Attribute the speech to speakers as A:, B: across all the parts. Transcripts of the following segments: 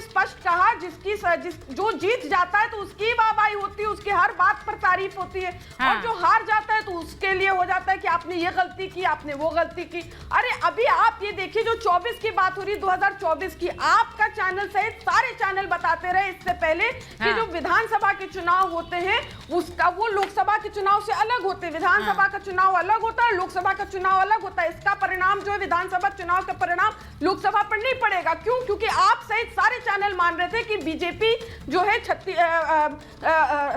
A: स्पष्ट कहा, जो जीत जाता है तो उसकी वाहवाही होती है, उसकी हर बात पर तारीफ होती है। और जो हार जाता है तो उसके लिए हो जाता है कि आपने ये गलती की, आपने वो गलती की। अरे अभी आप ये देखिए, जो 24 की बात हो रही, 2024 की, आपका चैनल सहित सारे चैनल बताते रहे इससे पहले कि जो विधानसभा के चुनाव होते हैं उसका वो लोकसभा के चुनाव से अलग होते हैं। विधानसभा का चुनाव अलग होता है, लोकसभा का चुनाव अलग होता है। इसका परिणाम जो है, विधानसभा चुनाव का परिणाम लोकसभा पर नहीं पड़ेगा। क्यों? क्योंकि आप सहित सारे चैनल मान रहे थे कि बीजेपी जो है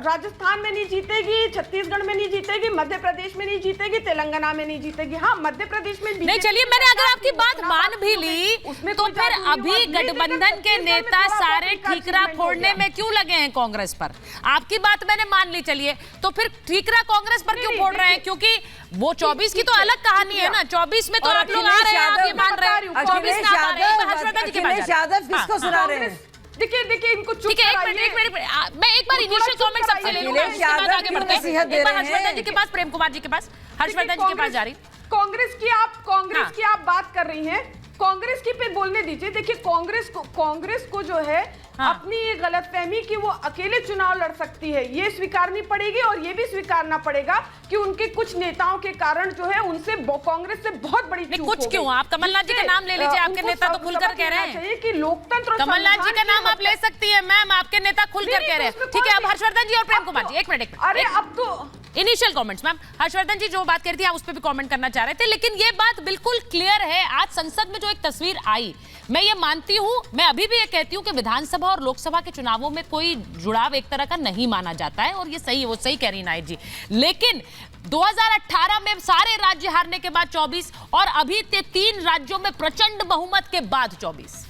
A: राजस्थान में नहीं जीतेगी, छत्तीसगढ़ में नहीं जीतेगी, मध्य प्रदेश में नहीं जीतेगी, तेलंगाना में नहीं जीतेगी। हाँ, मध्य प्रदेश में
B: नहीं, चलिए मैंने अगर आपकी बात मान भी ली तो फिर अभी गठबंधन के नेता सारे ठीकरा फोड़ने में क्यों लगे हैं कांग्रेस पर? आपकी बात मैंने मान ली, चलिए तो फिर ठीकरा कांग्रेस पर क्यों फोड़ रहे हैं? क्योंकि वो 24 की तो अलग कहानी है ना। 24 में तो आप लोग आ रहे हैं, आप ये मान रहे हैं, 24 में आ रहे हैं। हर्षवर्धन जी के पास
C: यादव किसको सुना रहे हैं?
A: देखिए इनको चुप
B: ठीक है, एक मिनट मैं एक बार इनिशियल कमेंट सबसे ले लूंगा, उसके बाद आगे बढ़ते हैं। एक बार हर्षवर्धन जी के पास, प्रेम कुमार जी के पास, हर्षवर्धन जी के पास जा रही।
A: कांग्रेस की आप बात कर रही हैं, कांग्रेस की पे बोलने दीजिए। देखिए कांग्रेस को जो है अपनी ये गलतफहमी कि वो अकेले चुनाव लड़ सकती है, ये स्वीकारनी पड़ेगी। और ये भी स्वीकारना पड़ेगा कि उनके कुछ नेताओं के कारण जो है उनसे कांग्रेस से बहुत बड़ी चूक हो गई।
B: कुछ क्यों? आप कमलनाथ जी का नाम ले लीजिए, आपके नेता तो खुलकर कह रहे हैं
A: कि लोकतंत्र।
B: कमलनाथ जी का नाम आप ले सकती है मैम, आपके नेता खुलकर कह रहे हैं। ठीक है, अब हर्षवर्धन जी और प्रेम कुमार जी, एक मिनट।
A: अरे अब तो
B: इनिशियल कमेंट्स मैम, हर्षवर्धन जी जो बात कह रही थी आप उस पर भी कमेंट करना चाह रहे थे, लेकिन ये बात बिल्कुल क्लियर है। आज संसद में जो एक तस्वीर आई, मैं ये मानती हूं, मैं अभी भी ये कहती हूं कि विधानसभा और लोकसभा के चुनावों में कोई जुड़ाव एक तरह का नहीं माना जाता है, और ये सही है, वो सही कह रही नायक जी। लेकिन 2018 में सारे राज्य हारने के बाद 24, और अभी 3 राज्यों में प्रचंड बहुमत के बाद 24।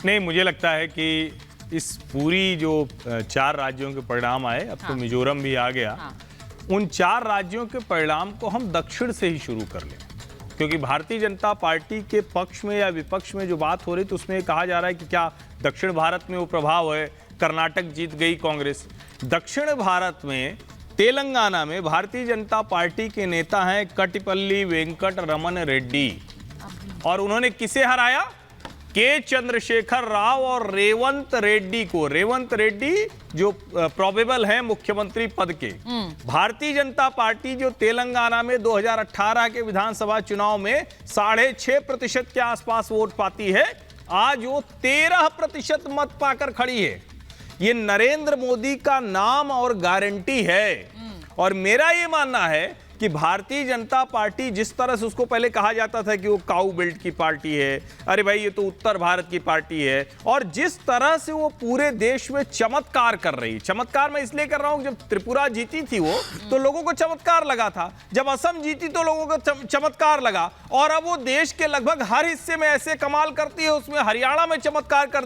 D: नहीं, मुझे लगता है कि इस पूरी जो 4 राज्यों के परिणाम आए, अब तो मिजोरम भी आ गया, उन 4 राज्यों के परिणाम को हम दक्षिण से ही शुरू कर लें। क्योंकि भारतीय जनता पार्टी के पक्ष में या विपक्ष में जो बात हो रही तो उसमें कहा जा रहा है कि क्या दक्षिण भारत में वो प्रभाव है, कर्नाटक जीत गई कांग्रेस। दक्षिण भारत में तेलंगाना में भारतीय जनता पार्टी के नेता हैं कटिपल्ली वेंकट रमन रेड्डी, और उन्होंने किसे हराया? के चंद्रशेखर राव और रेवंत रेड्डी को। रेवंत रेड्डी जो प्रोबेबल है मुख्यमंत्री पद के। भारतीय जनता पार्टी जो तेलंगाना में 2018 के विधानसभा चुनाव में 6.5% के आसपास वोट पाती है, आज वो 13% मत पाकर खड़ी है। ये नरेंद्र मोदी का नाम और गारंटी है। और मेरा ये मानना है कि भारतीय जनता पार्टी, जिस तरह से उसको पहले कहा जाता था कि वो काऊ बेल्ट की पार्टी है, अरे भाई ये तो उत्तर भारत की पार्टी है, और जिस तरह से वो पूरे देश में चमत्कार कर रही, चमत्कार मैं इसलिए कर रहा हूं, जब त्रिपुरा जीती थी वो तो लोगों को चमत्कार लगा था, जब असम जीती तो लोगों को चमत्कार लगा, और अब वो देश के लगभग हर हिस्से में ऐसे कमाल करती है, उसमें हरियाणा में चमत्कार कर